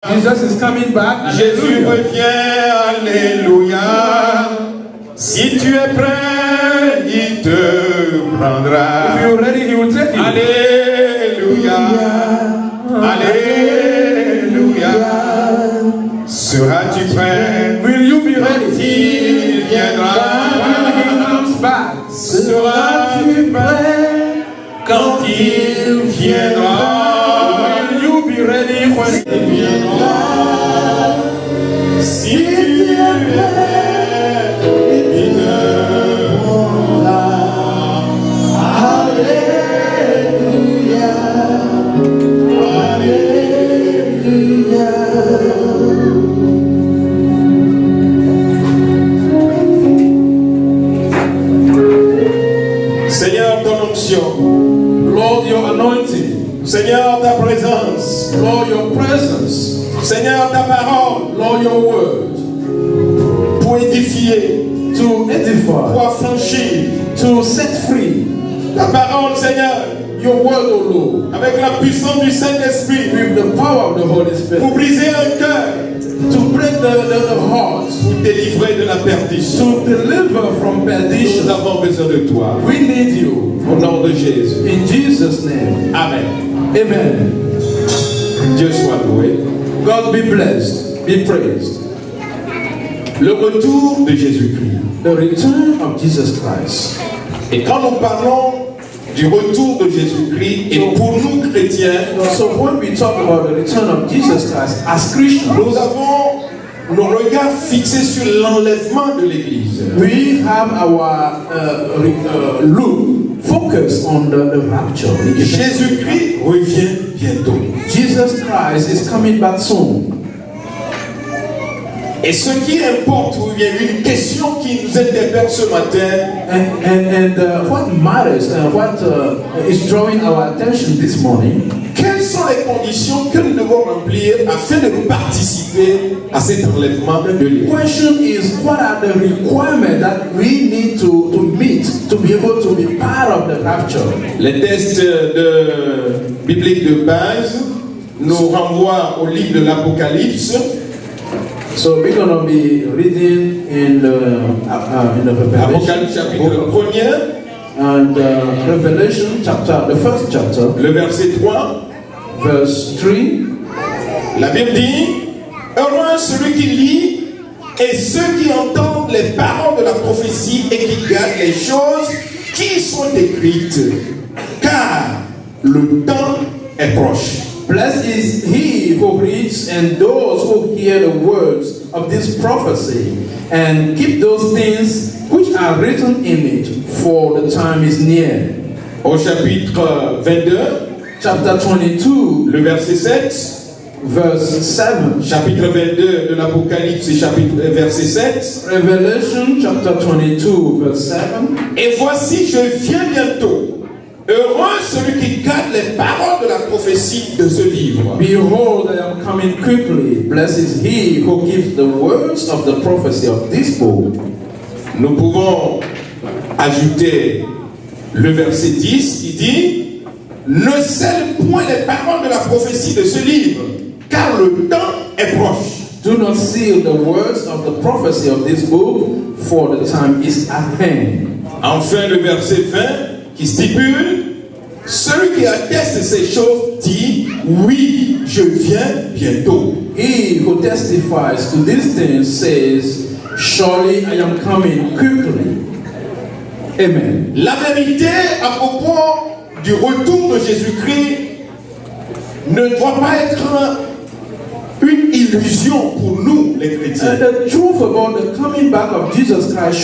Jesus is coming back. Jésus revient, alléluia. Si tu es prêt, il te prendra. If you're ready, he will take you. Alléluia. Alléluia. Seras-tu prêt? Will you be ready? Il viendra. When he comes back. Seras-tu prêt quand il viendra? Will you be ready when he viendra? Si tu es prêt, il te prendra. Alléluia. Alléluia. Seigneur, ton onction. Lord, your anointing. Seigneur, ta présence. Lord, your presence. Seigneur, ta parole. Lord, your word. Pour édifier. To edify. Pour affranchir. To set free. Ta parole, Seigneur. Your word, O Lord. Avec la puissance du Saint-Esprit. With the power of the Holy Spirit. Pour briser un cœur. To break the heart. Pour délivrer de la perdition. To deliver from perdition. Nous avons besoin de toi. We need you. Au nom de Jésus. In Jesus' name. Amen. Amen. Dieu soit loué. God be blessed. Be praised. Le retour de Jésus-Christ. The return of Jesus Christ. Et quand nous parlons du retour de Jésus-Christ, et pour nous chrétiens, so when we talk about the return of Jesus Christ as Christians, nous avons nos regards fixés sur l'enlèvement de l'Église. We have our look focused on the rapture. Jésus-Christ revient bientôt. Jesus Christ is coming back soon. Et ce qui importe, ou bien une question qui nous interpelle ce matin, and what matters and what is drawing our attention this morning, quelles sont les conditions que nous devons remplir afin de nous participer à cet enlèvement de l'Église? The question is, what are the requirements that we need to meet to be able to be part of the rapture? Les textes bibliques de base nous renvoient au livre de l'Apocalypse. So we're going to be reading in the Revelation. Apocalypse chapitre 1er. And Revelation chapter, the first chapter. Le verset 3. Verse 3. La Bible dit, heureux celui qui lit et ceux qui entendent les paroles de la prophétie et qui gardent les choses qui sont écrites, car le temps est proche. Blessed is he who reads and those who hear the words of this prophecy and keep those things which are written in it, for the time is near. Au chapitre 22, chapter 22, le verset 7, verse 7. Chapitre 22 de l'Apocalypse, verset 7. Revelation chapter 22, verse 7. Et voici, je viens bientôt. Heureux celui qui garde les paroles de la prophétie de ce livre. Behold, I am coming quickly. Blessed is he who keeps the words of the prophecy of this book. Nous pouvons ajouter le verset 10 qui dit, ne scelle point les paroles de la prophétie de ce livre, car le temps est proche. Do not seal the words of the prophecy of this book, for the time is at hand. Enfin, le verset 20 qui stipule, celui qui atteste ces choses dit, oui, je viens bientôt. He who testifies to these things says, surely I am coming quickly. Amen. La vérité à propos du retour de Jésus-Christ ne doit pas être une illusion pour nous, les chrétiens. The truth about the coming back of Jesus Christ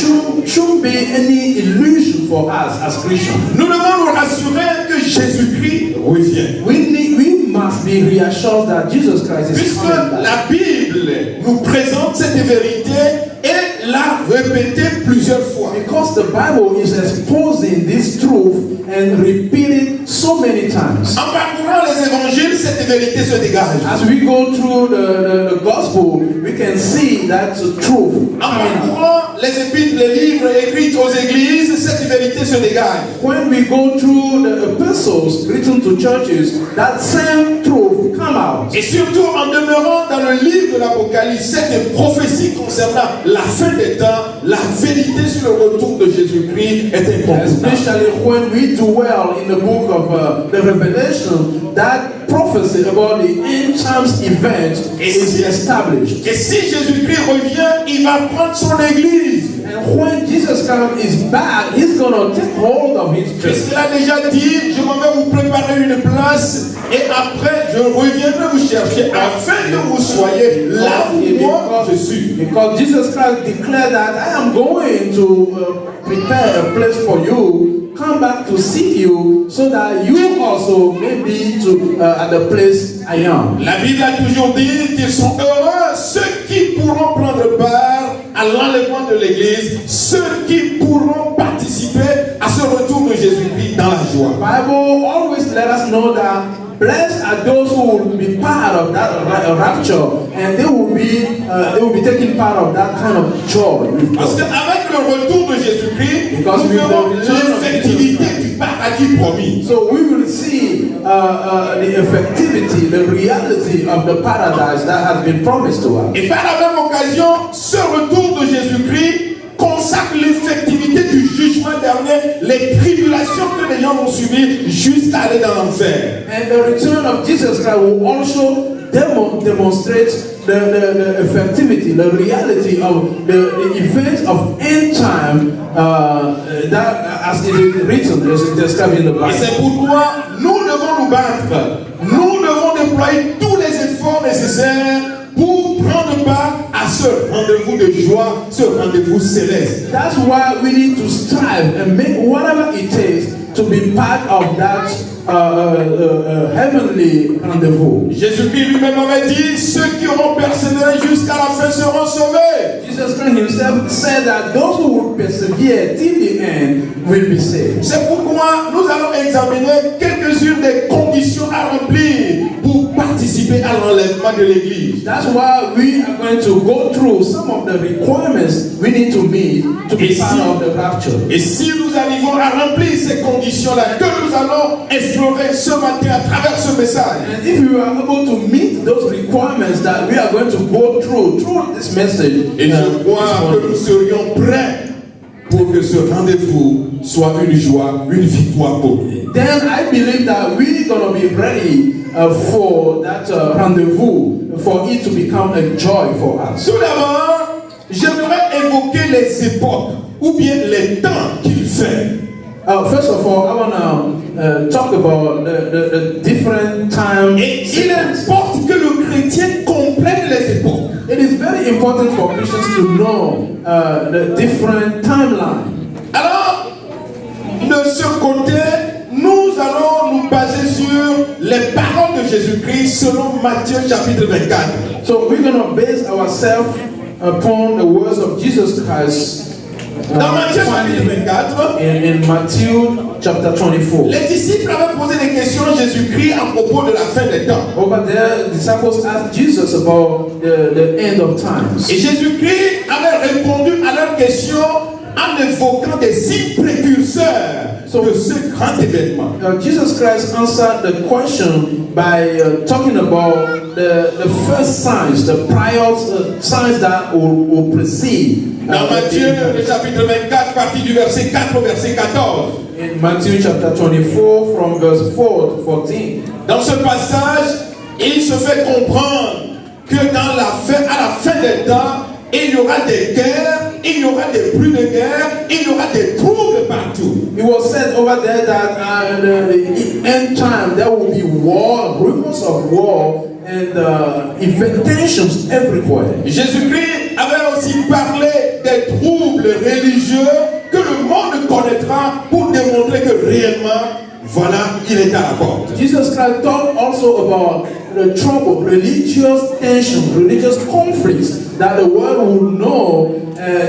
shouldn't be any illusion for us as Christians. Nous devons nous rassurer que Jésus-Christ revient. We must be reassured that Jesus Christ is Puisque coming back. la Bible nous présente cette vérité et l'a répété plusieurs fois. Because the Bible is exposing this truth and repeating so many times. En parcourant les évangiles, cette vérité se dégage. As we go through the gospel, we can see that truth. En parcourant les épîtres, les livres écrits aux églises, cette vérité se dégage. When we go through the epistles written to churches, that same truth come out. Et surtout en demeurant dans le livre de l'Apocalypse, cette prophétie concernant la fin des temps, la vérité sur le retour de Jésus-Christ est incontournable. Especially when we dwell in the book of the Revelation, that prophecy about the end times event is established. Et si Jésus-Christ revient, il va prendre son église. And when Jesus comes is back, he's going to take hold of his church. Puisqu'il a déjà dit, je m'en vais vous préparer une place et après je reviendrai vous chercher afin que vous soyez là où moi je suis. Because Jesus Christ declared that I am going to prepare a place for you, come back to seek you, so that you also may be at the place I am. La Bible a toujours dit qu'ils sont heureux ceux qui pourront prendre part à l'enlèvement de l'Église, ceux qui pourront participer à ce retour de Jésus-Christ dans la joie. The Bible always let us know that blessed are those who will be part of that rapture, and they will be taking part of that kind of joy. Parce qu'avec le retour de Jésus-Christ, Because nous verrons l'effectivité du paradis promis. So we will see the effectivity, the reality of the paradise that has been promised to us. Et par la même occasion, ce retour de Jésus-Christ consacre l'effectivité du jugement dernier, les tribulations que les gens vont subir jusqu'à aller dans l'enfer. And the return of Jesus Christ will also demonstrate the effectivity, the reality of the events of end time that, as it is written, as it is described in the Bible. Et c'est pourquoi nous devons nous battre. Nous devons déployer tous les efforts nécessaires pour prendre part à ce rendez-vous de joie, ce rendez-vous céleste. That's why we need to strive and make whatever it takes to be part of that heavenly rendezvous. Jésus-Christ lui-même avait dit, ceux qui auront persévéré jusqu'à la fin seront sauvés. Jesus Christ himself said that those who will persevere till the end will be saved. C'est pourquoi nous allons examiner quelques-unes des conditions à remplir pour participer à l'enlèvement de l'Église. That's why we are going to go through some of the requirements we need to meet to be part of the rapture. Et si nous arrivons à remplir ces conditions-là que nous allons explorer ce matin à travers ce message, And if we are able to meet those requirements that we are going to go through this message, et je crois que nous serions prêts pour que ce rendez-vous soit une joie, une victoire pour nous. then I believe that we're going to be ready for that rendezvous, for it to become a joy for us. Tout d'abord, j'aimerais évoquer les époques ou bien les temps qu'il fait. First of all, I want to talk about the different time. Et il importe que le chrétien comprenne les époques. It is very important for Christians to know the different timeline. Alors, de ce côté, nous allons nous baser sur les paroles de Jésus-Christ selon Matthieu chapitre 24. So we're going to base ourselves upon the words of Jesus Christ. Dans Matthieu chapitre 24, in Matthew chapter 24. les disciples avaient posé des questions à Jésus-Christ à propos de la fin des temps. Over there, disciples asked Jesus about the end of times. Et Jésus-Christ avait répondu à leurs questions en évoquant des signes précurseurs de ce grand événement. Jesus Christ answered the question by talking about the first signs, the prior signs that will precede. Dans Matthieu, le chapitre 24, partie du verset 4 au verset 14. In Matthew chapter 24, from verse 4 to 14. Dans ce passage, il se fait comprendre que à la fin des temps, il y aura des guerres, il y aura des bruits de guerre, il y aura des troubles partout. It was said over there that the end time there will be war, rumors of war, and tensions everywhere. Jésus-Christ avait aussi parlé des troubles religieux que le monde connaîtra pour démontrer que réellement, voilà, il est à la porte. Jesus Christ talked also about the trouble, religious tension, religious conflicts that the world will know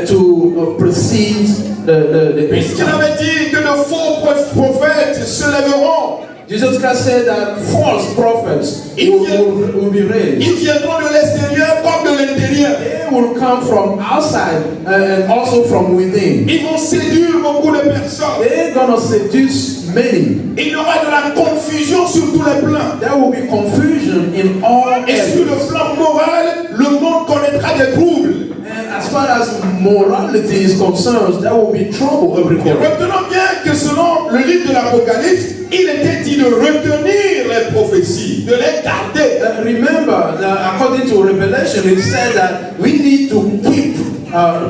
to precede the Puisqu'il avait dit que de faux prophètes se lèveront, Jesus Christ said that false prophets will be raised. Ils viendront de l'extérieur comme de l'intérieur. They will come from outside and also from within. Ils vont séduire beaucoup de personnes. They're gonna seduce many. Il y aura de la confusion sur tous les plans. There will be confusion in all Et sur le areas. plan moral, le monde connaîtra des troubles. And as far as morality is concerned, there will be trouble Et everywhere. retenons bien que selon le livre de l'Apocalypse, il était dit de retenir les prophéties, de les garder. Remember, according to Revelation, it said that we need to keep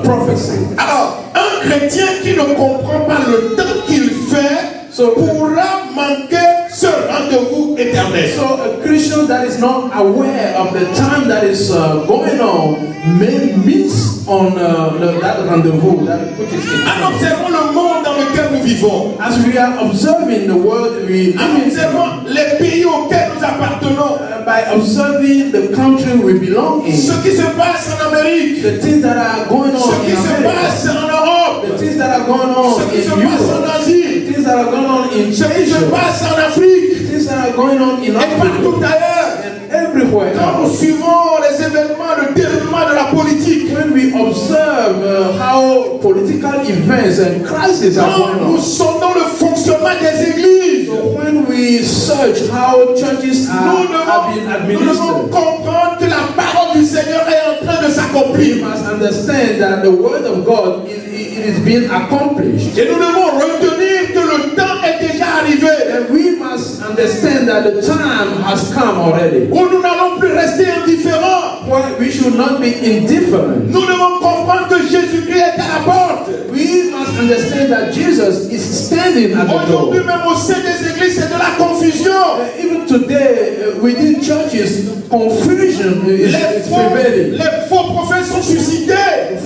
prophecy. Alors, un chrétien qui ne comprend pas le temps qu'il fait pourra manquer ce rendez-vous éternel. So a Christian that is not aware of the time that is going on may miss on that rendezvous, which is En observant le monde dans lequel nous vivons, as we are observing the world we en live in, observant les pays auxquels nous appartenons, by observing the country we belong in, ce qui se passe en Amérique, the things that are going ce on qui in se America, passe en Europe, the things that are going on ce qui se in passe en Europe, Asie, the things that are going on in ce qui se Asia, passe en Afrique the things that are going on in et Africa, partout ailleurs. and everywhere. Quand nous suivons les événements, le déroulement de la politique, When we observe how political events and crises are quand going nous on, sondons le fonctionnement des églises, so when we search how churches nous are being devons administered, comprendre que la parole du Seigneur est en train de we s'accomplir. must understand that the word of God it is being accomplished. Et nous devons retenir que le temps est déjà arrivé And we must understand that the time has come already. où nous n'allons plus rester indifférents. Why we should not be indifferent. Nous devons comprendre que Jésus-Christ est à la porte. We must understand that Jesus is standing at the door. Aujourd'hui même au sein des églises, c'est de la confusion. Even today, within churches, confusion is prevailing. Les faux prophètes sont suscités.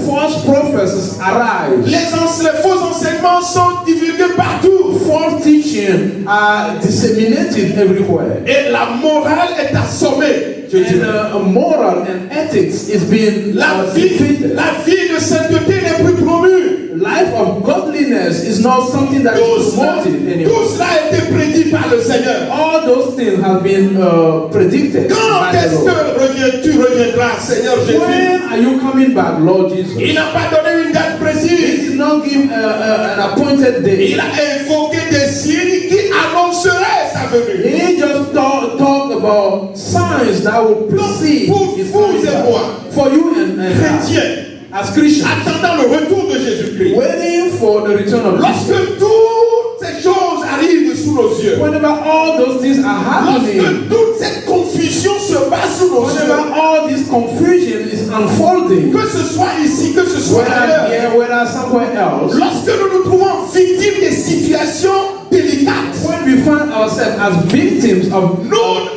False prophets arise. Les faux enseignements sont divulgués partout. False teaching are disseminated everywhere. Et la morale est assommée. And moral and ethics is being defeated. La vie de sainteté n'est plus promue. Life of godliness is not something that is promoted anymore. Tout cela a été prédit par le Seigneur. All those things have been predicted Quand by the est-ce Lord. que tu reviendras, Seigneur Jésus? When are you coming back, Lord Jesus? Il n'a pas donné une date He précise. did not give an appointed day. Il a invoqué des signes qui annonceraient sa venue. He just talked about signs that will precede Pour his vous coming et back. moi, For you and I, chrétiens, as Christians, attendant le retour de Jésus-Christ. waiting for the return of Jesus. Lorsque toutes ces choses arrivent sous nos yeux, Whenever all those things are happening, lorsque toute cette confusion se passe sous nos whenever yeux, all this confusion is unfolding, que ce soit ici, que ce soit whether ailleurs, here, whether somewhere else, lorsque nous nous trouvons victimes des situations délicates, when we find ourselves as victims of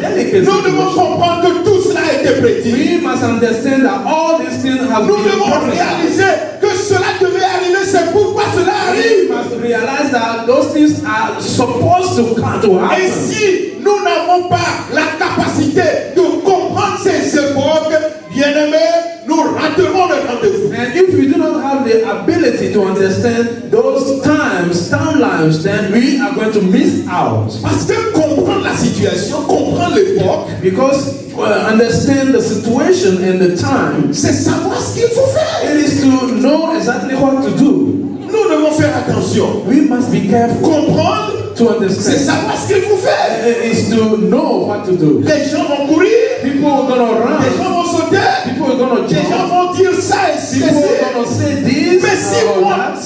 delicate nous devons situations, comprendre que tout cela a été prédit. we must understand that all these things have Nous been devons prophesied. réaliser que cela devait arriver, c'est pourquoi cela We arrive. must realize that those things are supposed to come to Et happen. si nous n'avons pas la capacité de comprendre ces époques, bien-aimés, nous raterons le rendez-vous. And if we do not have the ability to understand those timelines, then we are going to miss out. Parce que comprendre la situation, comprendre l'époque, Because understand the situation and the time, c'est savoir ce qu'il faut faire. it is to know exactly what to do. Nous devons faire attention. We must be careful Comprendre, to c'est understand. savoir ce qu'il faut faire. It is to know what to do. Les gens vont courir, People are gonna run. les gens vont sauter, People are gonna les gens jump. vont dire ça et People ceci. are gonna say this Mais si or moi, that.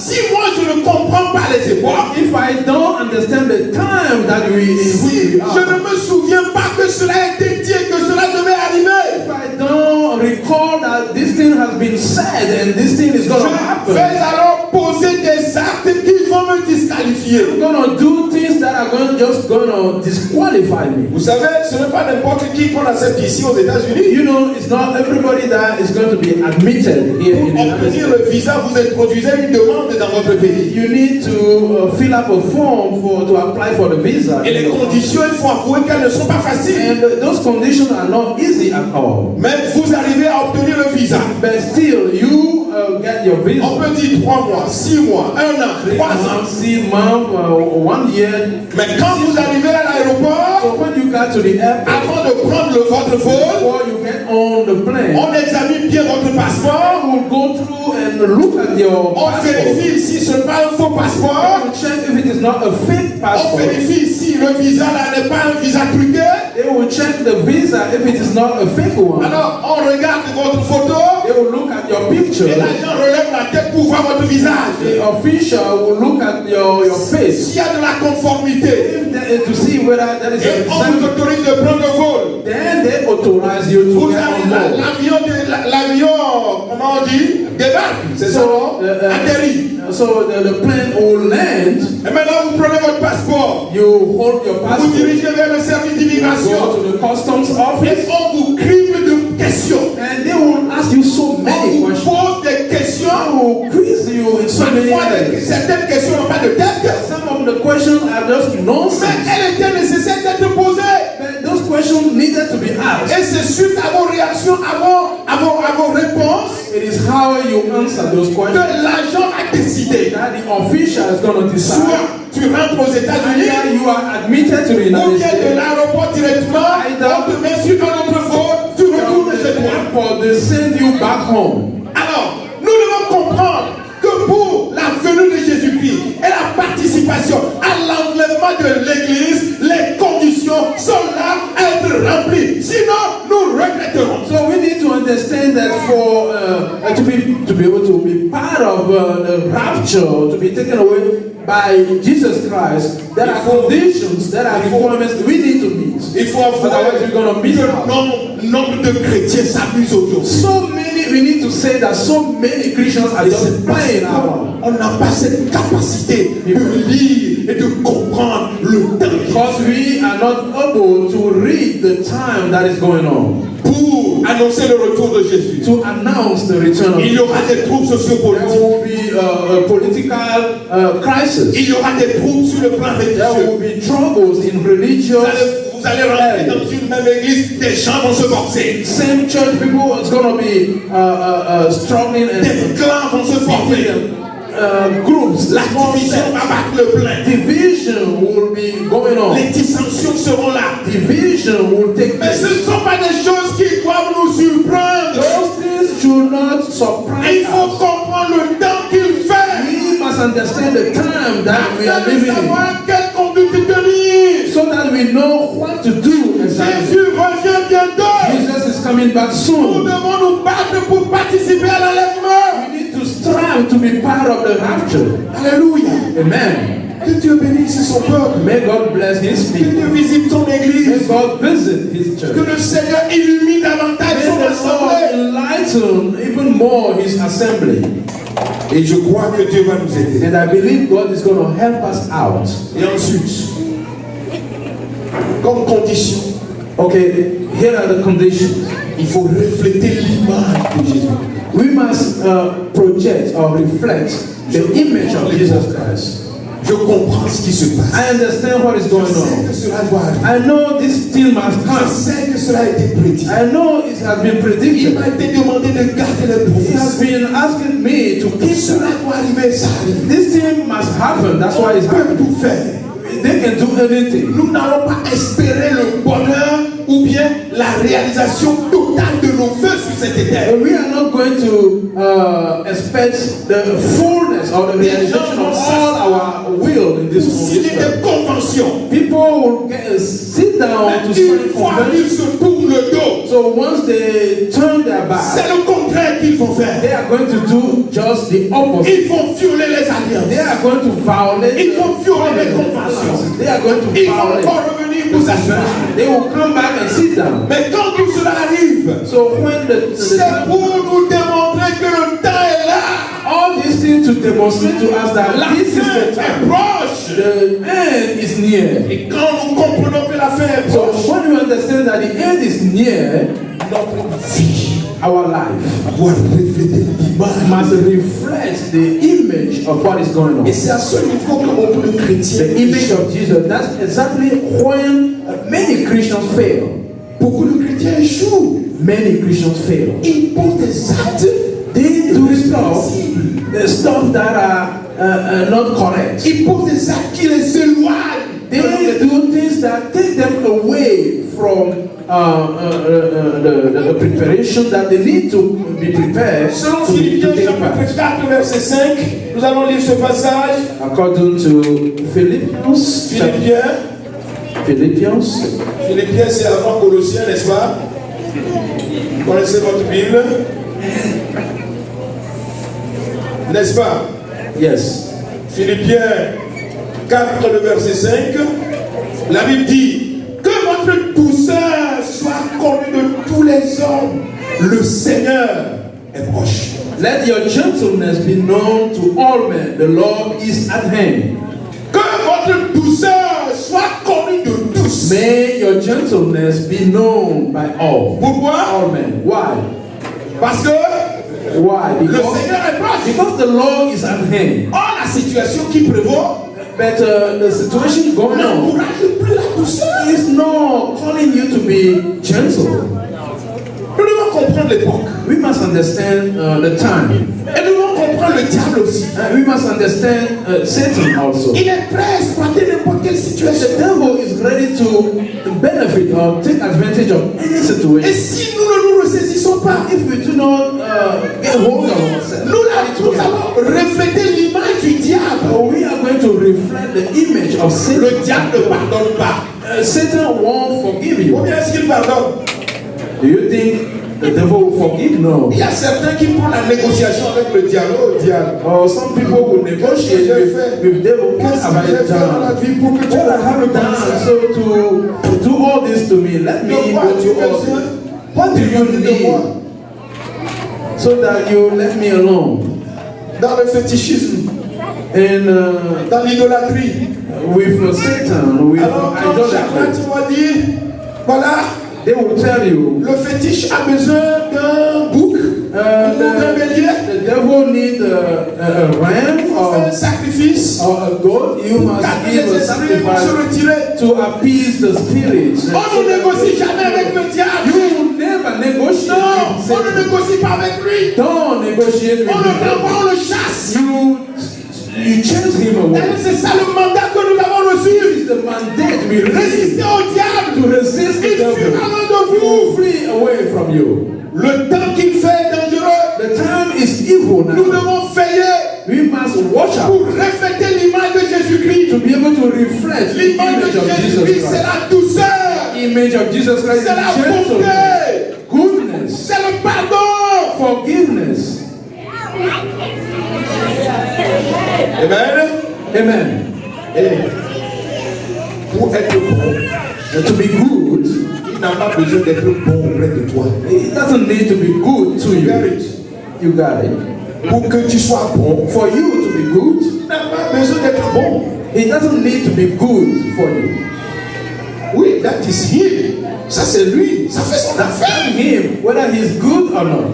je ne comprends pas les époques, If I don't understand the time that we si are, je ne me souviens pas que cela a été dit, que cela devait arriver, if I don't recall that this thing has been said and this thing is going to je vais happen, alors poser des actes qui vont me disqualifier. I'm going to do things that are just going to disqualify me. Vous savez, ce n'est pas n'importe qui qu'on accepte ici aux États-Unis. You know, it's not everybody that is going to be admitted here in the Pour United obtenir States. le visa, vous introduisez une demande dans votre pays. You need to fill up a form to apply for the visa. Et les conditions, il faut avouer qu'elles ne sont pas faciles. And those conditions are not easy at all. Mais vous arrivez à obtenir le visa. But still, you get your visa, on peut dire 3 mois, 6 mois, 1 an, 3 ans. 6 months, 1 year. Mais quand vous arrivez à l'aéroport, So when you get to the airport, avant de prendre votre vol, before you get on the plane, on examine bien votre passeport. will go through and look at your On passport. vérifie si ce n'est pas un faux passeport. They will check if it is not a fake On passport. vérifie si le visa là n'est pas un visa truqué. They will check the visa if it is not a fake one. Alors, on regarde votre photo They will look at your picture. et l'agent relève la tête pour voir votre visage. The official will look at your face S'il y a de la conformité, to see whether that is et on vous a autorise de prendre le vol. then they authorize you to Vous get avez on board. l'avion, comment on dit, débarque, c'est ça, non? Atterrit. So the plane will land. Et maintenant, vous prenez votre passeport. You hold your Vous passport. dirigez vers le service Go d'immigration. to the customs Et office, on vous crible de questions. and they will ask you so On many vous questions. pose des questions. They will quiz you in so many Parfois, areas. certaines questions n'ont pas de tête. Some of the questions are just Mais nonsense. elles étaient nécessaires d'être posées. But those questions needed to be asked. Et c'est suite à vos réactions, à vos réponses, It is how you answer those que questions l'agent a décidé. that the official is going to decide. Soit tu rentres aux États-Unis, Either you are admitted to the ou United bien de States, l'aéroport directement, on te met sur un autre vol, tu retournes chez toi. or they send you back home. Alors, nous devons comprendre que pour la venue de Jésus-Christ et la participation à l'enlèvement de l'Église, les conditions sont là à être remplies. Sinon, nous regretterons. So we need to understand that for to be able to be part of the rapture, to be taken away by Jesus Christ, there are conditions, there are requirements we need to meet. Il faut avouer Otherwise, we're going to miss que out. nombre de chrétiens s'amusent aujourd'hui. So many, we need to say that so many Christians are just playing around. On n'a pas cette capacité de lire et de comprendre le temps Because we are not able to read the time that is going on. pour annoncer le retour de Jésus. To announce the return of Il y aura des troubles There sociopolitiques. will be a political crisis. Il y aura des troubles sur le plan There religieux. will be troubles in religious. Vous allez rentrer dans une même église, des gens vont se boxer. Same church people is going to be struggling Des and clans vont se former. groups. La division va battre le plein. Division will be going on. Les dissensions seront là. Division will take Mais ce place. ne sont pas des choses qui doivent nous surprendre. Those things should not Il surprise faut us. comprendre le temps qu'il fait. We must understand the time that we are Afin de living in, savoir quelle conduite tenir. so that we know what to do exactly. Jésus revient bientôt. Jesus is coming back Nous soon. devons nous battre pour participer à l'enlèvement. We need to strive to be part of the rapture. Alléluia. Amen. Que Dieu bénisse son peuple. May God bless His Que people. Dieu visite ton May église. God visit His church. Que le Seigneur illumine davantage May son the assemblée. Lord enlighten even more His assembly. Et je crois que Dieu va nous aider. And I believe God is going to help us out. Et ensuite, comme condition, Okay, here are the conditions. il faut refléter l'image de Jésus. We must project or reflect the image of Jesus Christ. Je comprends ce qui se passe. I understand what is Je going sais on. que cela doit arriver. I know this thing must Je come. sais que cela a été prédit. I know it has been Il predicted. m'a été demandé de garder les He has prophéties. been asking me to keep Cela that. doit arriver, ça arrive. This thing must happen. That's why it's On peut happening. tout faire. They can do anything. Nous n'allons pas espérer le bonheur ou bien la réalisation totale de nos vœux sur cette terre. We are not going to expect the fullness or the realization of all our will in this Signer world. des conventions. People will sit down to Une sign fois conventions. qu'ils se tournent le dos, So once they turn their c'est back, le contraire qu'ils vont faire. they are going to do just the opposite. Ils vont violer les They alliances. are going to violate. Ils vont violer les conventions. They are going to Ils vont violate. encore revenir pour s'asseoir. They will come back and sit down. Mais quand tout cela arrive, So when the c'est time, pour nous démontrer que le temps est là. all these things to demonstrate to us that La this is fin the est time. proche. The end is near. Et quand nous comprenons que la fin est So proche, when we understand that the end is near, notre vie our life doit refléter l'image. must reflect the image of what is going on. Et c'est à ce niveau que beaucoup de chrétiens, The image of Jesus. That's exactly when many Christians fail. beaucoup de chrétiens échouent. Many Christians fail. Ils posent des actes They to stop the stuff that are not correct. Ils posent des actes qui les éloignent. They do things that take them away from the preparation that they need to be prepared Selon to Philippiens take chapitre part. 4, verset 5, nous allons lire ce passage. According to Philippians, Philippiens, c'est avant Colossiens, n'est-ce pas? Vous connaissez votre Bible? N'est-ce pas? yes, Philippiens 4, le verset 5, la Bible dit que votre douceur soit connue de tous les hommes. Le Seigneur est proche. let your gentleness be known to all men. The Lord is at hand. Que votre douceur soit connue de tous. May your gentleness be known by all. Pourquoi? All men. Why? Parce que Why? le Seigneur est proche. Because the Lord is at hand. Or, la situation qui prévaut But the situation going on n'encourage plus la douceur. is not calling you to be gentle. Nous devons comprendre l'époque. We must understand the time. Et nous devons comprendre le diable aussi. We must understand Satan also. Il est prêt à exploiter n'importe quelle situation. The devil is ready to benefit or take advantage of any Et situation. si nous ne nous ressaisissons pas, If we do not get hold of ourselves, nous allons refléter l'image du diable. we are going to reflect the image of Satan. Le diable ne pardonne pas. Satan won't forgive you. Combien est-ce qu'il pardonne? Do you think the devil will forgive? No. Il y a certains qui font la négociation avec le diable. Oh diable. Or some people will negotiate with devil. What Qu'est-ce have que j'ai I fait dans la done? vie pour que tu What me have I comme done ça? so to do all this to me? Let me De quoi go tu through all besoin? this. What do you De moi. need so that you let me alone? Dans le fétichisme, And dans l'idolâtrie. with Satan, with Alors quand chacun idolatry, tu vas dire, voilà, they will tell you le fétiche a besoin d'un bouc ou d'un bélier. the devil needs a ram Il faut faire un or sacrifice. a goat. You must Car give les a esprits vont se sacrifice retirer. to appease the spirits. On ne négocie jamais avec le diable. You will never negotiate Non, with on ne Satan. négocie pas avec lui. Don't negotiate with On le the renvoie, devil. on le chasse. You chase him away. Et c'est ça le mandat que nous avons reçu. It's the mandate we receive Résister au diable. to resist the Il fuit devil. loin de He vous. will flee away from you. Le temps qu'il fait est dangereux. The time is evil Nous now. devons veiller We must watch out pour refléter l'image de Jésus-Christ. to be able to reflect the L'image image de of Jesus Jésus-Christ, c'est Christ. la douceur. Image of Jesus Christ C'est la is gentleness, bonté. goodness, C'est le pardon. forgiveness. Amen. Amen. Et pour être bon, And to be good, il n'a pas besoin d'être bon auprès de toi. it doesn't need to be good to You got you. it. You got it. Pour que tu sois bon, For you to be good, il n'a pas besoin d'être bon. it doesn't need to be good for you. Oui, that is him. Ça c'est lui. Ça fait son That's affaire. him, whether he's good or not.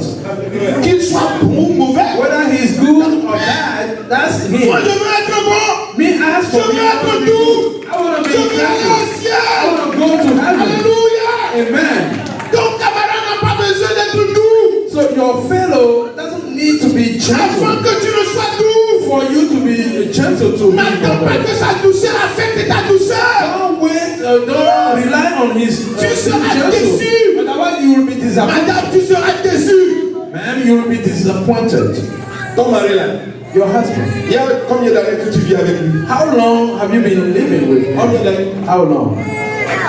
Qu'il soit bon ou mauvais. Whether he's good or bad, that's him. Moi je veux être bon. Me ask Je for me. veux être doux. I want to Je be veux aller happy. au I ciel. want to go to heaven. Alléluia. Amen. Ton camarade n'a pas besoin d'être doux. So your fellow doesn't need to be Avant gentle que tu ne sois doux. for you to be gentle to him. N'attends pas que sa douceur affecte ta douceur. Don't wait, don't rely on his Tu seras gentle. déçu. Otherwise you will be disappointed. Madame, tu seras déçu. Man, you will be disappointed. Ton mari là. Your husband. Il y a combien d'années que tu vis avec lui? How long have you been living with him? Combien d'années? How long?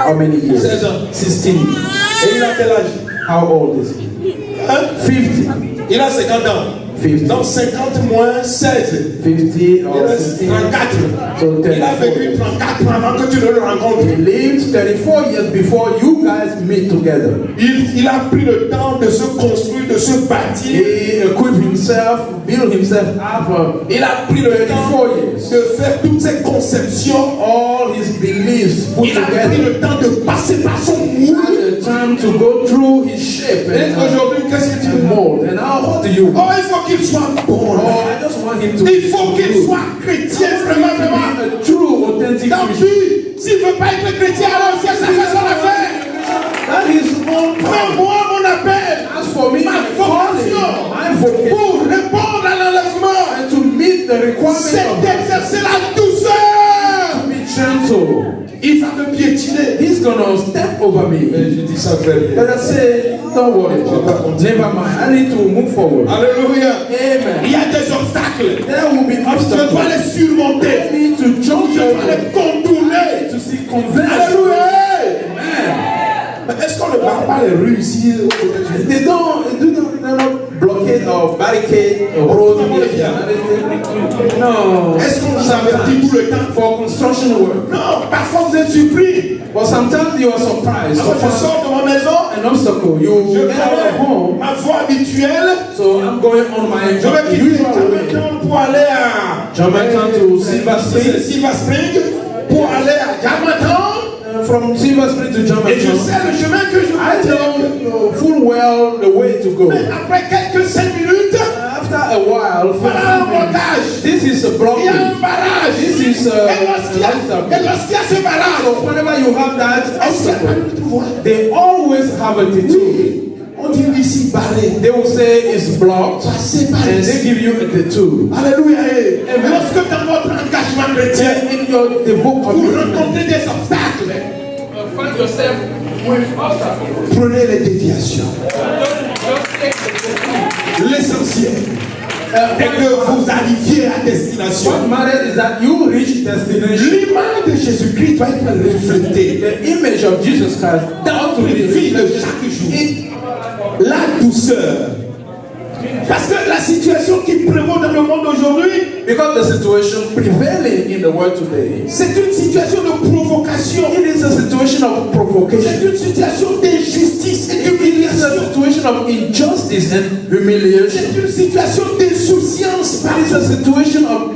How many years? 16 ans. 16. Et il a quel âge? How old is he? Hein? 50. Il a 50 ans. 50. Donc 50 moins 16. 50 Il or reste 60. 34. So Il a vécu 34 ans avant que tu ne le rencontres. He lived 34 years before you guys meet together. Il a pris le temps de se construire, de se bâtir. He equipped himself, built himself up. Il a pris le temps 34 years. de faire toutes ses conceptions. All his beliefs put Il a pris together. le temps de passer par son moule. The time to go through his shape Et aujourd'hui, qu'est-ce que tu veux? mold. And now what do you Oh, il faut qu'il soit bon. là. Oh, I just want him to Il faut qu'il soit chrétien, vraiment, vraiment. be a true, authentic Tant Christian. pis, s'il ne veut pas être chrétien, alors c'est ça fait son affaire. That is all. Prends-moi mon appel, As for me, ma my calling, vocation my vocation pour he's gonna step over me. Et je dis ça very But I say, don't worry, never mind. I need to move forward. Alléluia. Amen. Il y a des obstacles. There will be Je dois obstacles. les surmonter. I need to jump Je dois over les contourner. to see conversion. Alléluia. Amen. Mais est-ce qu'on ne barre pas les rues ici? They don't blockade or barricade or roads. No. Est-ce qu'on vous avertit tout le temps? For construction work. Non, parfois vous êtes surpris. But sometimes you are surprised. Quand je sors de ma maison, An obstacle. You je get out of connais home. ma voie habituelle. So I'm going on my Je vais quitter usual way. Jamaican pour aller à Jamaican to Silver Spring. Silver Spring pour aller à Jamaican. From Silver Spring to Et je Jamaican. sais le chemin que je I vais prendre. know full well the way to go. Mais après quelques 5 minutes, After a while, voilà un blocage. this is a Il y a un blockage. barrage. This is Et lorsqu'il y a ce barrage, So whenever you have that est-ce qu'il y a pas obstacle, de pouvoir? they always have a detour. On dit ici barré. They will say it's blocked, Passez par and they ici. give you a detour. Alléluia. Et Amen. lorsque dans votre engagement chrétien, In your devout vous community, rencontrez des obstacles, find yourself with obstacles. prenez les déviations. L'essentiel est que vous arriviez à destination. What matters is that you reach destination. L'image de Jésus-Christ doit être reflétée The image of Jesus Christ dans to les be vies de chaque jour. La douceur. Parce que la situation qui prévaut dans le monde aujourd'hui, because the situation prevailing in the world today, c'est une situation de provocation. it is a situation of provocation. C'est une situation d'injustice et It is a d'humiliation. situation of injustice and humiliation. C'est une situation d'insouciance. It is a situation of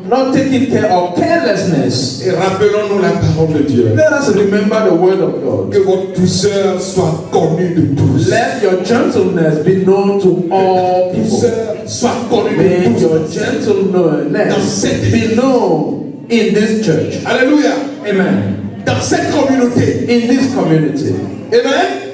not taking care of carelessness. Et rappelons-nous la parole de Dieu. Let us remember the word of God. Que votre douceur soit connue de tous. Let your gentleness be known to all people. Douceur soit connue May de your tous. gentleness be known in this church. Alléluia. Amen. Dans cette communauté. In this community. Amen.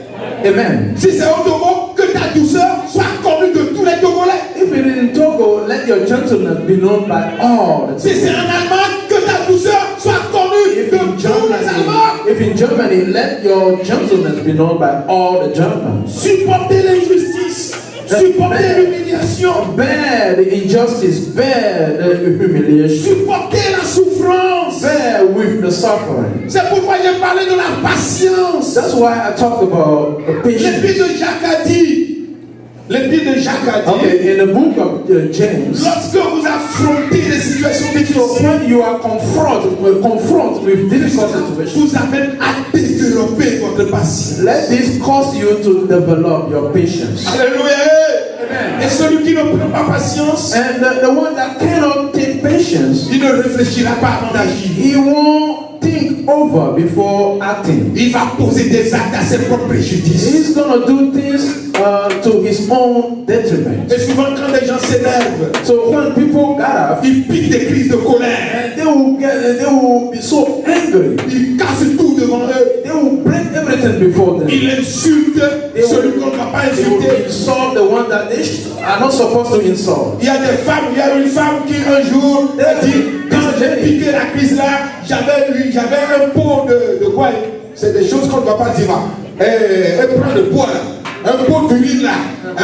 Amen. Si c'est au Togo, que ta douceur soit connue de tous les Togolais. If it is in Togo, let your gentleness be known by all the Si c'est en Allemagne, que ta douceur soit connue If de in tous les Allemands. Germany, if in Germany, let your gentleness be known by all the Germans. Supportez l'injustice. Supportez l'humiliation. Bear the injustice, bear the humiliation, Supportez la souffrance. bear with the suffering. C'est pourquoi j'ai parlé de la patience. That's why I talk about the patience. L'épître de Jacques a dit. L'épître de Jacques a dit. Okay, in the book of James, Lorsque vous affrontez des situations so difficiles, when you are confront with difficult situations, vous amène à développer votre patience. let this cause you to develop your patience. Alléluia. Amen. Et celui qui ne prend pas patience, And the one that cannot take patience, il ne réfléchira pas avant d'agir. he won't think over before acting. Il va poser des actes à ses propres préjudices. He's gonna do things to his own detriment. Et souvent quand les gens s'énervent, So when people get up, ils piquent des crises de colère. and they will be so angry. Ils cassent tout devant eux. They will break everything before them. Ils insultent celui qu'on ne va pas They will insulter. insult the one that they are not supposed to insult. Il y a des femmes, il y a une femme qui un jour a dit, quand j'ai piqué la crise là, j'avais un pot de quoi? C'est des choses qu'on ne va pas dire. Elle prend le poids là, un pot d'huile là, hein,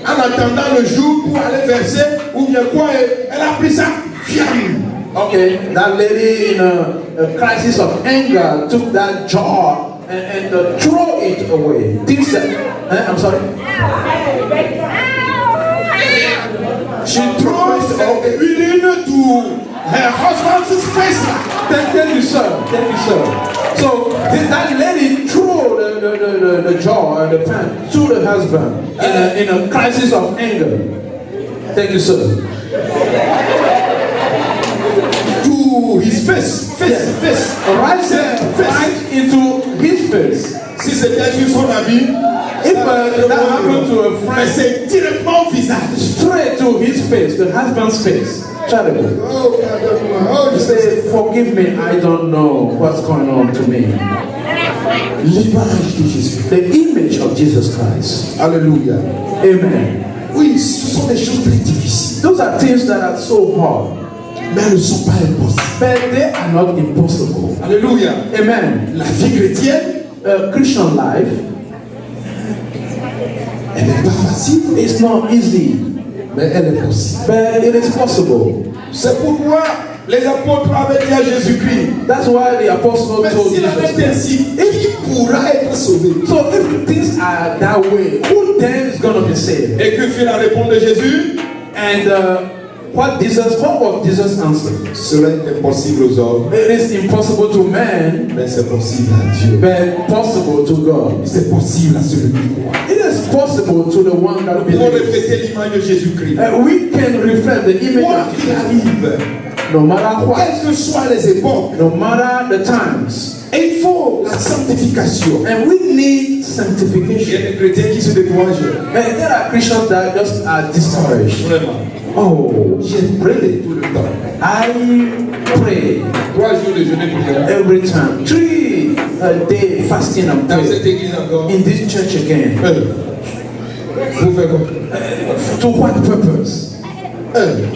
en attendant le jour pour aller verser, ou bien quoi, elle a pris ça, fiam. Okay, that lady in a crisis of anger took that jar and throw it away. Things that, I'm sorry. She throws urine to her husband's face. Thank you, sir. Thank you, sir. So that lady threw the jar and the pan to the husband in a crisis of anger. Thank you, sir. To his face. Right there, right into his face. Si c'était sur son habit, If that happened to a mais friend, c'est directement au visage. straight to his face, the husband's face. Terrible. Oh, pardonne-moi. Oh, You say, forgive me, I don't know what's going on to me. l'image de Jésus. The image of Jesus Christ. Alléluia. Amen. Oui, ce sont des choses très difficiles. Those are things that are so hard. mais elles ne sont pas impossibles. but they are not impossible. Alléluia. Amen. La vie chrétienne, Christian life, elle n'est pas facile, it's not easy, mais elle est possible. but it is possible. C'est pourquoi les apôtres avaient dit à Jésus-Christ, That's why the apostle mais told s'il en est Jesus. ainsi, qui pourra être sauvé? So if things are that way, who then is going to be saved? Et que fit la réponse de Jésus? And what was Jesus' answer? Cela est impossible aux hommes, It is impossible to man, mais c'est possible à Dieu. but possible to God. C'est possible à celui qui croit. It is possible to the one that Nous pouvons believes. refléter l'image de Jésus-Christ. We can reflect the image Quoi of qu'il Jesus. arrive, No matter what, quelles que soient les époques, no matter the times. et il faut la sanctification. And we need Il y a sanctification. des chrétiens qui se découragent. And there are Christians that just are discouraged. Vraiment. Oh, J'ai prié tout le temps. I pray 3 jours de jeûne et prière. every time. 3 day fasting and Dans prayer. cette église encore. In this church again. Pour faire quoi? To what purpose?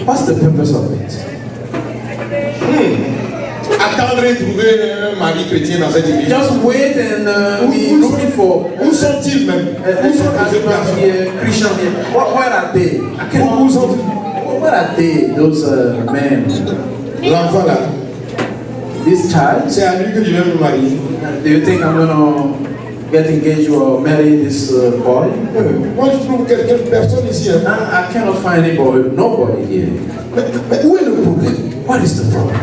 What's the purpose of it? Attendre et trouver un mari chrétien dans cette église. Just wait and be looking for Où sont-ils même? Où sont les autres personnes? here, Christian here. Where are they? I cannot. Où sont-ils? Where are they? Those men. L'enfant là, This child. c'est à lui que je vais me marier. Do you think I'm gonna get engaged or marry this boy? Moi je trouve quelqu'un, personne ici. Hein. I cannot find anybody. Nobody here. Mais où est le problème? What is the problem?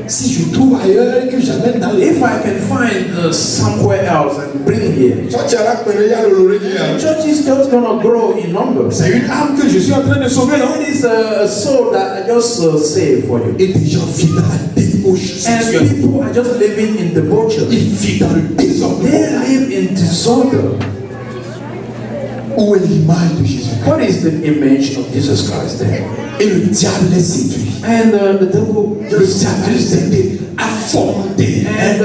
Si je trouve ailleurs et que j'amène dans les... If I can find somewhere else and bring here, Soit tu as la il y a le loré qui est the là. church is just gonna grow in numbers. C'est une âme que je suis en train de sauver, non? It is a soul that I just save for you. Et des gens vivent dans la débauche And sexuelle. people are just living in debauchery. Ils vivent dans le désordre. They live in disorder. Où est l'image de Jésus? What is the image of Jesus Christ there? Et le diable les séduit. And the devil Le just diable les aide à fonder,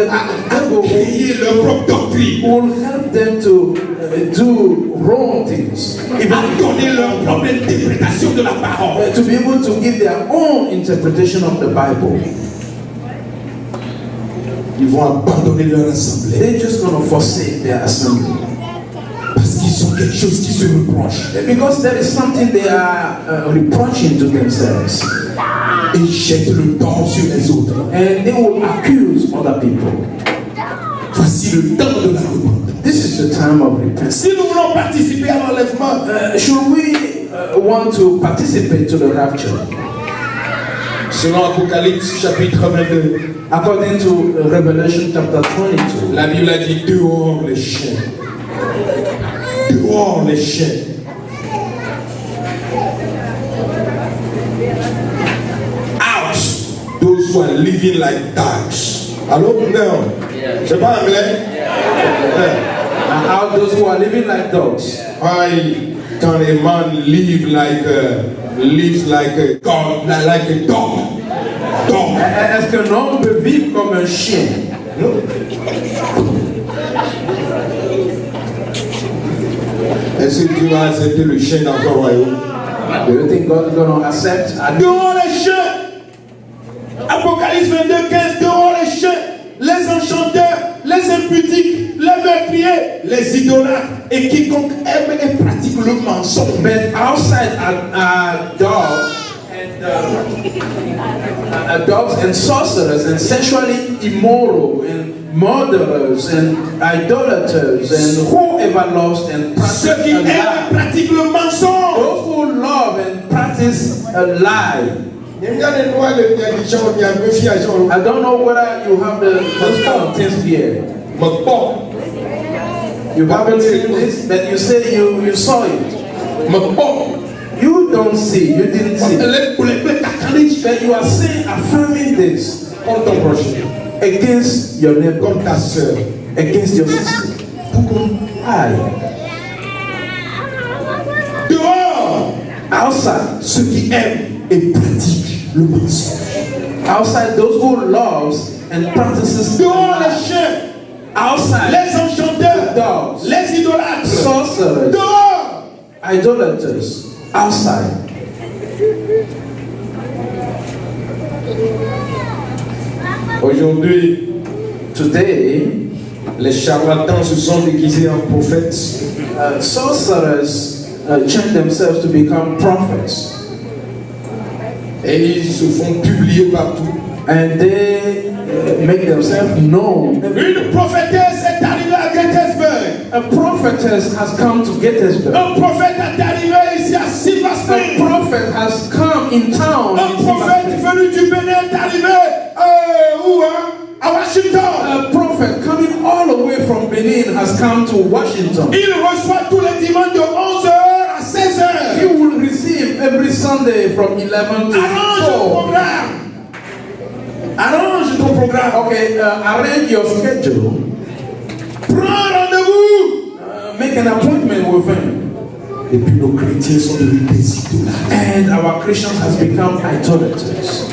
à créer leur propre doctrine, will help them to do wrong things, à donner leur propre interprétation de la parole. to be able to give their own interpretation of the Bible. Ils vont abandonner leur assemblée They're just going to forsake their assembly parce qu'ils ont quelque chose qui se reproche. because there is something they are reproaching to themselves, Et ils jettent le tort sur les autres. and they will accuse other people. Voici le temps de la repentance. This is the time of repentance. Si nous voulons participer à l'enlèvement, Should we want to participate to the rapture? selon Apocalypse chapitre 22, According to Revelation chapter 22, la Bible a dit dehors les chiens. Dehors les chiens. Out those who are living like dogs. Allô? Non. C'est pas anglais? and how those who are living like dogs. Why can a man live like a god, like a dog? Dog. Est-ce qu'un homme peut vivre comme un chien? Est-ce que Dieu va accepter le chien dans son royaume? Do you think God is going to accept? Dehors les chiens. Apocalypse 22, 15. Dehors les chiens, les enchanteurs, les impudiques, les meurtriers, les idolâtres et quiconque aime et pratique le mensonge. But outside are dogs and sorcerers and sexually immoral and murderers and idolaters and whoever loves and Ceux qui practice a aiment et lie. pratiquent le mensonge. Those who love and practice a lie. I don't know whether you have those kind of things here. You haven't seen this, but you say you saw it. You don't see, you didn't see. But you are saying, affirming this against your neighbor, Comme ta soeur. against your sister. Why? Dehors, Outside, ceux qui aiment et pratiquent le mensonge. outside those who loves and practices the Dehors les lie. chiens, Outside, les enchanteurs, dogs, les idolâtres. sorcerers, Dehors, idolaters. Outside. Aujourd'hui, Today, les charlatans se sont déguisés en prophètes. sorcerers change themselves to become prophets. Et ils se font publier partout. And they make themselves known. Une prophétesse est arrivée à Gettysburg. A prophetess has come to Gettysburg. Un prophète est arrivé ici à Silver A Spring. prophet has come in town. Un prophète venu du Bénin est arrivé où, hein? À Washington. A prophet coming all the way from Benin has come to Washington. Il reçoit tous les dimanches de 11h à 16h. You will receive every Sunday from 11 to Arrange ton 4. programme. Arrange ton programme. Okay, arrange your schedule. Prends rendez-vous. Make an appointment with him. Et puis nos chrétiens sont devenus des idolâtres. And our Christians has become idolaters.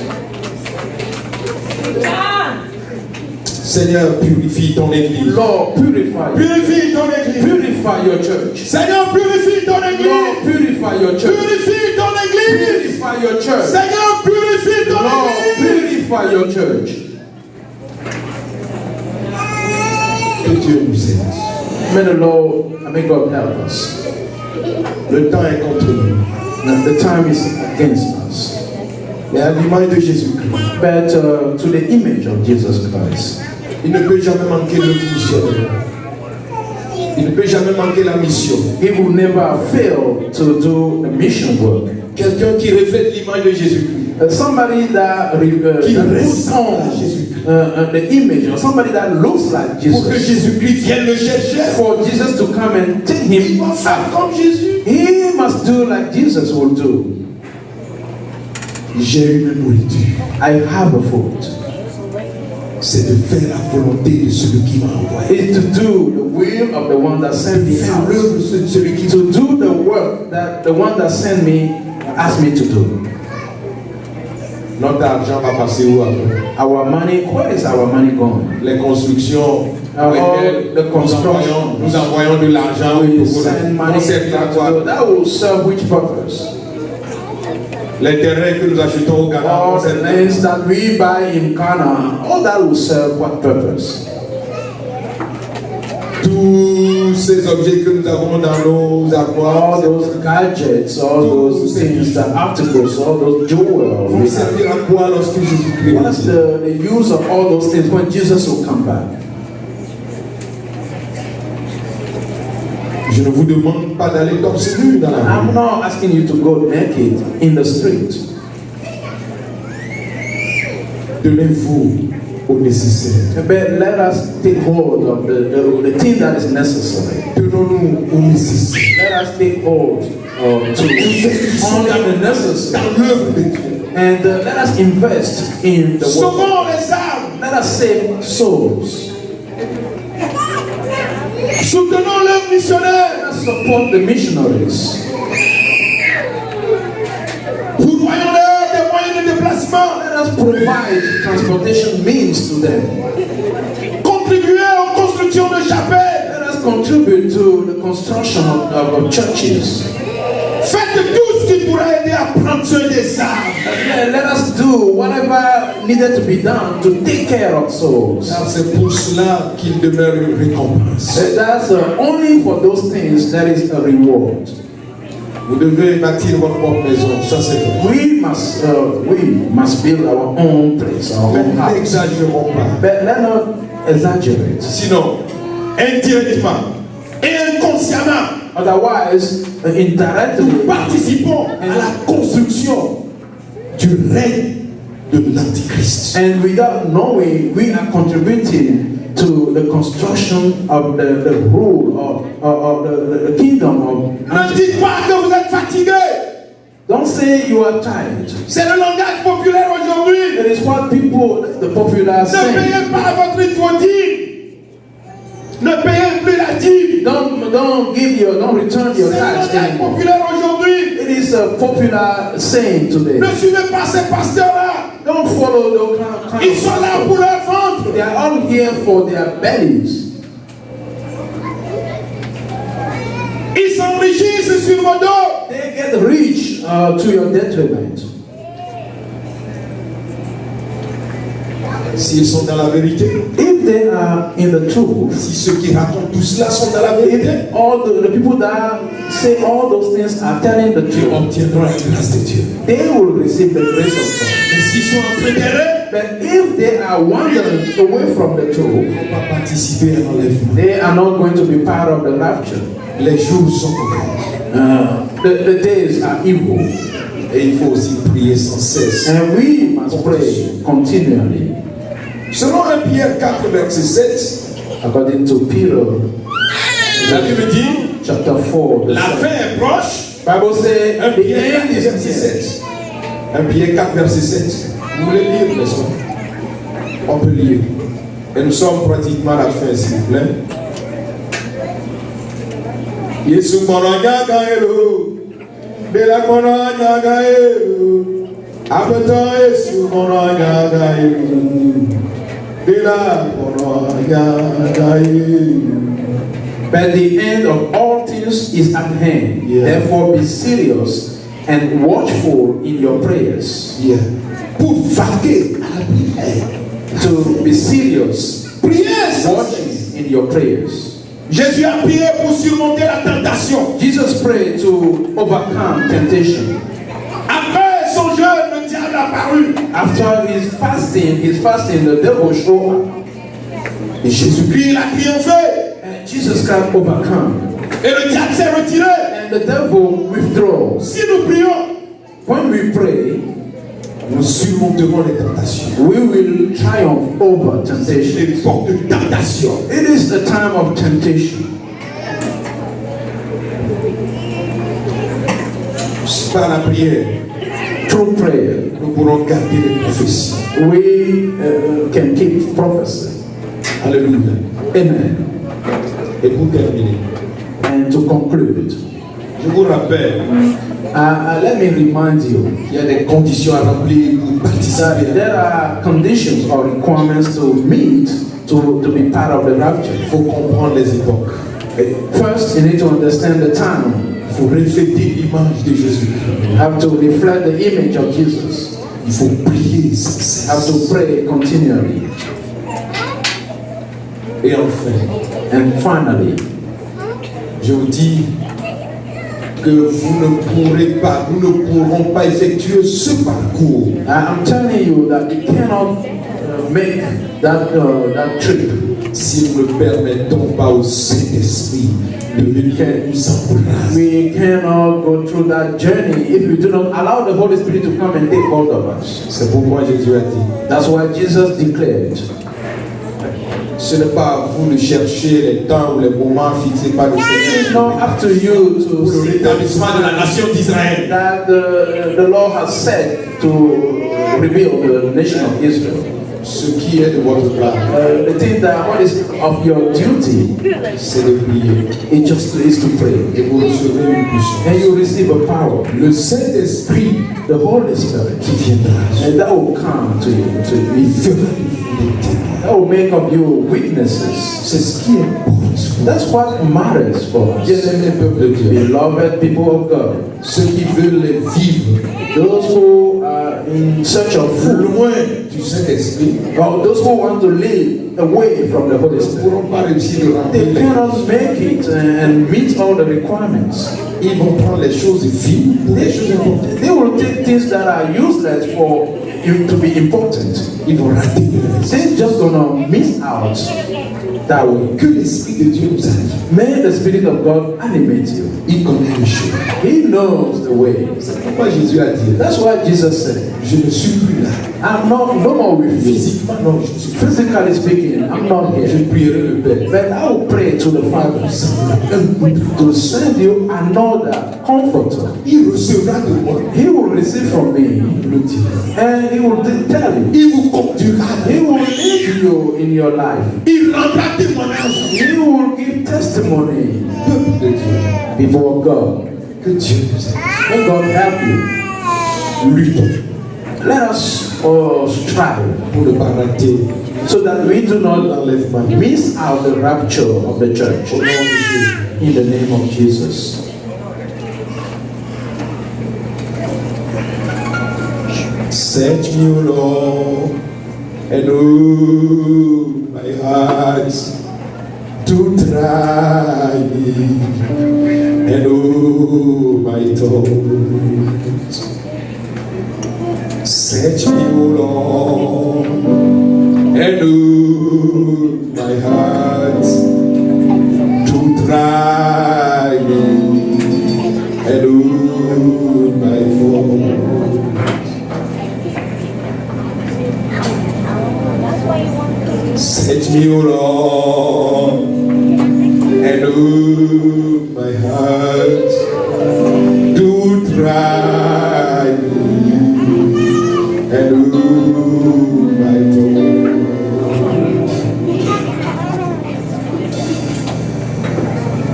Seigneur, purifie ton église. Lord, purify. Purifie ton église. Purify your church. Seigneur, purifie ton église. Lord, purify your church. Purifie ton église. Purify your church. Seigneur, purifie ton Lord, église. purify your church. Que Dieu nous aide. May the Lord, may God help us. Le temps est contre nous. Now, the time is against us. Mais à l'image de Jésus-Christ, But to the image of Jesus Christ, il ne peut jamais manquer le missionnaire. Il ne peut jamais manquer la mission. he will never fail to do the mission work. Quelqu'un qui reflète l'image de Jésus-Christ. Somebody that, Qui that puts ressemble à on Jésus-Christ. the image of somebody that looks like Pour que Jesus. Jésus-Christ vienne le chercher, For Jesus to come and take il him, doit faire comme Jésus. he must do like Jesus will do. J'ai une nourriture. I have a food. C'est de faire la volonté de celui qui m'a envoyé. Is to do the will of the one that sent me Faire out. l'œuvre de celui qui To do the work that the one that sent me asked me to do. Notre argent va passer où après? Our money, where is our money going? Les constructions pour lesquelles the construction. nous envoyons de l'argent We pour send money servir à to quoi? do. That will serve which purpose? Les terrains que nous achetons au Ghana, All vont the servir. lands that we buy in Ghana, all that will serve what purpose? Tous ces objets que nous avons dans nos All armoires those gadgets, all those things, the articles, all those jewels. vont servir à quoi lorsque Jésus-Christ What's the use of all those things when Jesus will come back? Je ne vous demande pas d'aller torse nu dans la rue. I'm not asking you to go naked in the street. Donnez-vous au nécessaire. But let us take hold of the thing that is necessary. Donnons-nous au nécessaire. Let us take hold to only the necessary. Dans l'œuvre de Dieu. And let us invest in the work. Sauvons les âmes. Let us save souls. Soutenons l'œuvre missionnaire. Let us support the missionaries. Pourvoyons-leur des moyens de déplacement. Let us provide transportation means to them. Contribuer aux constructions de chapelles. Let us contribute to the construction of churches. Faites tout ce qui pourrait aider à prendre soin des âmes. Let us do whatever needed to be done to take care of souls. Car c'est pour cela qu'il demeure une récompense. That's only for those things that is a reward. Vous devez bâtir votre propre maison, ça c'est vrai. We must build our own place, our Mais own house. n'exagérons pas. But let not exaggerate. Sinon, indirectement et inconsciemment, Otherwise, nous indirectly, participons à la construction du règne de l'Antichrist. and without knowing, we are contributing to the construction of the rule of the kingdom of. Ne dites pas que vous êtes fatigué. Don't say you are tired. C'est le langage populaire aujourd'hui. It is what people, the popular Ne say. payez pas votre introduit. Ne payez plus la dîme. Don't return C'est your le tithes langage anymore. populaire aujourd'hui. It is a popular saying today. Ne suivez pas ces pasteurs-là. Don't follow those kind Ils sont là pour leur ventre. They are all here for their bellies. Ils s'enrichissent sur vos dos. They get rich to your detriment. S'ils sont dans la vérité, if they are in the truth, si ceux qui racontent tout cela sont dans la vérité, if all the people that say all those things are telling the ils truth, obtiendront la grâce de Dieu. they will receive the grace of God. Mais s'ils sont en train d'errer, But if they are wandering away from the ils ne truth, vont pas participer à l'enlèvement. they are not going to be part of the rapture. Les jours sont mauvais. The days are evil, Et il faut aussi prier sans cesse. and we must pray continually. Selon 1 Pierre 4, verset 7, According to Peter, la Bible dit, chapter 4, la fin est proche. Bible says 1 the Pierre 4, end is verset near. 7. 1 Pierre 4, verset 7. Vous voulez lire, n'est-ce pas? On peut lire. Et nous sommes pratiquement à la fin, s'il vous plaît. Yesu mononya gaero, bela mononya gaero, abeto Yesu mononya gaero, bela mononya gaero. But the end of all things is at hand. Yeah. Therefore, be serious and watchful in your prayers. Yeah. Pour vaquer à la prière. To be serious, Priez sans watching cesse. in your prayers. Jésus a prié pour surmonter la tentation. Jesus prayed to overcome temptation. Après son jeûne, le diable a apparu. After his fasting, the devil showed up. Et Jésus-Christ, il a triomphé. And Jesus Christ overcome. Et le diable s'est retiré. And the devil withdraws. Si nous prions, When we pray, nous surmonterons les tentations. we will triumph over temptation. Les portes de tentation. It is a time of temptation. Par la prière, Through prayer, nous pourrons garder les prophéties. we can keep prophecy. Alléluia. Amen. Et pour terminer, And to conclude, je vous rappelle let me remind you qu'il y a des conditions à remplir pour that participer. there are conditions or requirements to meet to be part of the rapture. Il faut comprendre les époques. First, you need to understand the time. Il faut refléter l'image de Jésus. You have to reflect the image of Jesus. Il faut prier sans You have cesse. to pray continually. Et enfin, And finally, je vous dis que vous ne pourrez pas, nous ne pourrons pas effectuer ce parcours I'm telling you that we cannot make that trip. si nous ne permettons pas au Saint-Esprit de venir nous embrasser. We cannot go through that journey if we do not allow the Holy Spirit to come and take hold of us. C'est pourquoi Jésus a dit, That's why Jesus declared, ce n'est pas à vous de chercher les temps ou les moments fixés par le it is Seigneur not up to you pour to le see rétablissement de la nation d'Israël. that the Lord has said to reveal the nation of Israel. Ce qui est de votre part, The thing that what is of your duty c'est de prier is to pray. et vous recevrez une puissance. And you receive a power, Le Saint-Esprit the Holy Spirit, qui viendra, and that will come to you. il fera des témoins. That will make of you witnesses. C'est ce qui importe. That's what matters for us. Bien-aimés peuple de Dieu, Beloved people of God, ceux qui veulent les vivre those who are in search of food, loin du Saint-Esprit or those who want to live away from the Holy ne Spirit, pourront pas réussir de remplir they les cannot make it and meet all the requirements. Ils vont prendre les choses viles pour les choses importantes. They will take things that are useless for you to be important. Ils vont rater le reste. They're just gonna miss out that way. Que l'Esprit de Dieu nous anime. May the Spirit of God animate you. Il connaît le chemin. He knows the way. C'est pourquoi Jésus a dit, That's why Jesus said, je ne suis plus là. I'm not no more with you. Physiquement, non, je ne suis plus là. Physically speaking, I'm not Je here. prierai le Père. But I will pray to the Father to send you another comforter. Il recevra de moi. He will receive from me Le dira. and he will tell you. Il vous conduira. He will lead you in your life. Il rendra témoignage. He will give testimony. Peuple de Dieu, Before God. que Dieu nous aide. May God help you. Luttons Let us strive pour ne pas rater so that we do not l'enlèvement. miss out the rapture of the church. Au nom de Jésus. In the name of Jesus. Search me, O Lord, and oh, my heart to try me, and oh, my thoughts. Search me, O Lord, and oh, my heart to try me, and oh, my thoughts. Search me, O Lord, and oh, my heart to try me, and oh, my thoughts.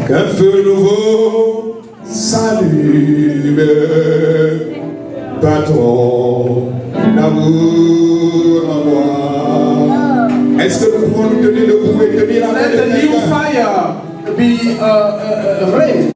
Qu'un feu nouveau s'allume par ton amour en moi. Est-ce que nous pouvons nous tenir debout et tenir la main Let de the new quelqu'un? fire be raised.